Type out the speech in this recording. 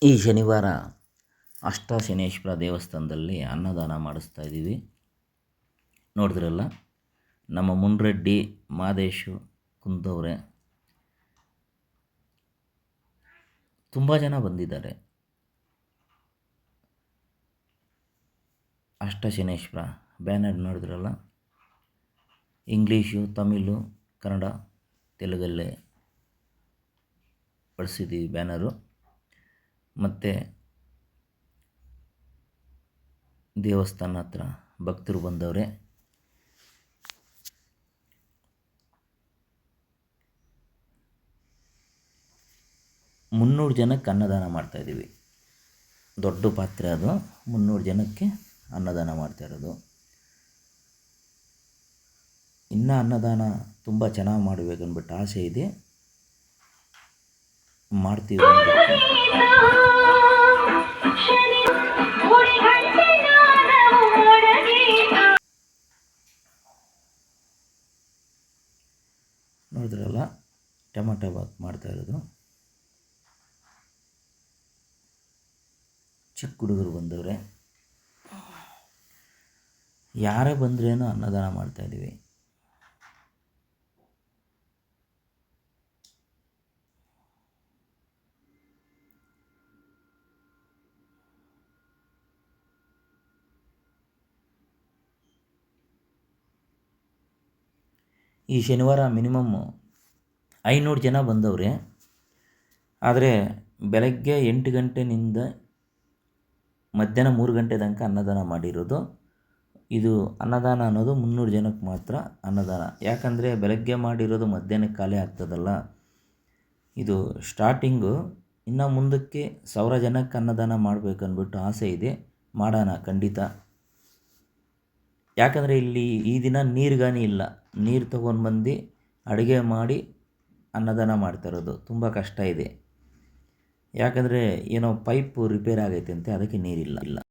ಈ ಶನಿವಾರ ಅಷ್ಟಶನೇಶ್ವರ ದೇವಸ್ಥಾನದಲ್ಲಿ ಅನ್ನದಾನ ಮಾಡಿಸ್ತಾ ಇದ್ದೀವಿ. ನೋಡಿದ್ರಲ್ಲ, ನಮ್ಮ ಮುನ್ರೆಡ್ಡಿ ಮಾದೇಶು ಕುಂದವ್ರೆ ತುಂಬ ಜನ ಬಂದಿದ್ದಾರೆ. ಅಷ್ಟಶನೇಶ್ವರ ಬ್ಯಾನರ್ ನೋಡಿದ್ರಲ್ಲ, ಇಂಗ್ಲೀಷು, ತಮಿಳು, ಕನ್ನಡ, ತೆಲುಗಲ್ಲೇ ಬಳಸಿದ್ದೀವಿ ಬ್ಯಾನರು. ಮತ್ತು ದೇವಸ್ಥಾನ ಹತ್ರ ಭಕ್ತರು ಬಂದವರೆ. ಮುನ್ನೂರು ಜನಕ್ಕೆ ಅನ್ನದಾನ ಮಾಡ್ತಾಯಿದ್ದೀವಿ. ದೊಡ್ಡ ಪಾತ್ರೆ ಅದು, 300 ಜನಕ್ಕೆ ಅನ್ನದಾನ ಮಾಡ್ತಾಯಿರೋದು. ಇನ್ನೂ ಅನ್ನದಾನ ತುಂಬ ಚೆನ್ನಾಗಿ ಮಾಡಬೇಕಂದ್ಬಿಟ್ಟು ಆಸೆ ಇದೆ, ಮಾಡ್ತೀವಿ. ನೋಡಿದ್ರಲ್ಲ, ಟೊಮೆಟೊ ಬಾತ್ ಮಾಡ್ತಾಯಿರೋದು. ಚಿಕ್ಕ ಹುಡುಗರು ಬಂದವ್ರೆ. ಯಾರೇ ಬಂದ್ರೇನೋ ಅನ್ನದಾನ ಮಾಡ್ತಾಯಿದ್ದೀವಿ. ಈ ಶನಿವಾರ ಮಿನಿಮಮ್ಮು 500 ಜನ ಬಂದವ್ರೆ. ಆದರೆ ಬೆಳಗ್ಗೆ 8 ಗಂಟೆನಿಂದ ಮಧ್ಯಾಹ್ನ 3 ಗಂಟೆ ತನಕ ಅನ್ನದಾನ ಮಾಡಿರೋದು. ಇದು ಅನ್ನದಾನ ಅನ್ನೋದು 300 ಜನಕ್ಕೆ ಮಾತ್ರ ಅನ್ನದಾನ. ಯಾಕಂದರೆ ಬೆಳಗ್ಗೆ ಮಾಡಿರೋದು ಮಧ್ಯಾಹ್ನಕ್ಕೆ ಖಾಲಿ ಆಗ್ತದಲ್ಲ. ಇದು ಸ್ಟಾರ್ಟಿಂಗು. ಇನ್ನು ಮುಂದಕ್ಕೆ 1000 ಜನಕ್ಕೆ ಅನ್ನದಾನ ಮಾಡಬೇಕಂದ್ಬಿಟ್ಟು ಆಸೆ ಇದೆ. ಮಾಡೋಣ ಖಂಡಿತ. ಯಾಕಂದರೆ ಇಲ್ಲಿ ಈ ದಿನ ನೀರುಗಾನಿ ಇಲ್ಲ. ನೀರು ತೊಗೊಂಡ್ಬಂದು ಅಡುಗೆ ಮಾಡಿ ಅನ್ನದಾನ ಮಾಡ್ತಾಯಿರೋದು. ತುಂಬ ಕಷ್ಟ ಇದೆ. ಯಾಕಂದರೆ ಏನೋ ಪೈಪು ರಿಪೇರ್ ಆಗೈತೆ ಅಂತೆ, ಅದಕ್ಕೆ ನೀರಿಲ್ಲ.